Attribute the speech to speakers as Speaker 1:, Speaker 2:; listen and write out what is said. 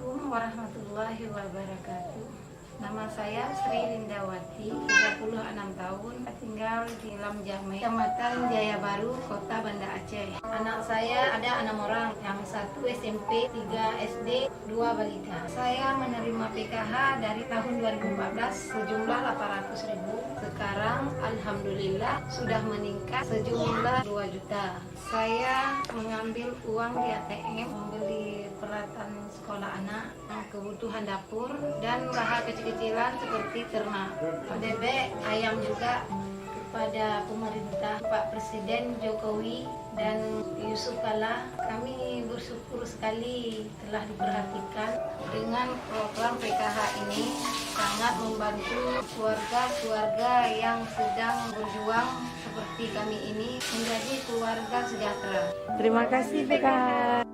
Speaker 1: Assalamualaikum warahmatullahi wabarakatuh. Nama saya Sri Lindawati, 36 tahun, tinggal di Lamjame, Kecamatan Jaya Baru, Kota Banda Aceh. Anak saya ada 6 orang, yang 1 SMP, 3 SD, 2 balita. Saya menerima PKH dari tahun 2014 sejumlah 800.000. Sekarang alhamdulillah sudah meningkat sejumlah 2 juta. Saya mengambil uang di ATM, membeli peralatan sekolah anak, kebutuhan dapur, dan usaha kecil-kecilan seperti ternak, bebek, ayam juga. Kepada pemerintah Pak Presiden Jokowi dan Yusuf Kala, kami bersyukur sekali telah diperhatikan dengan program PKH ini. Sangat membantu keluarga-keluarga yang sedang berjuang seperti kami ini menjadi keluarga sejahtera.
Speaker 2: Terima kasih PKH.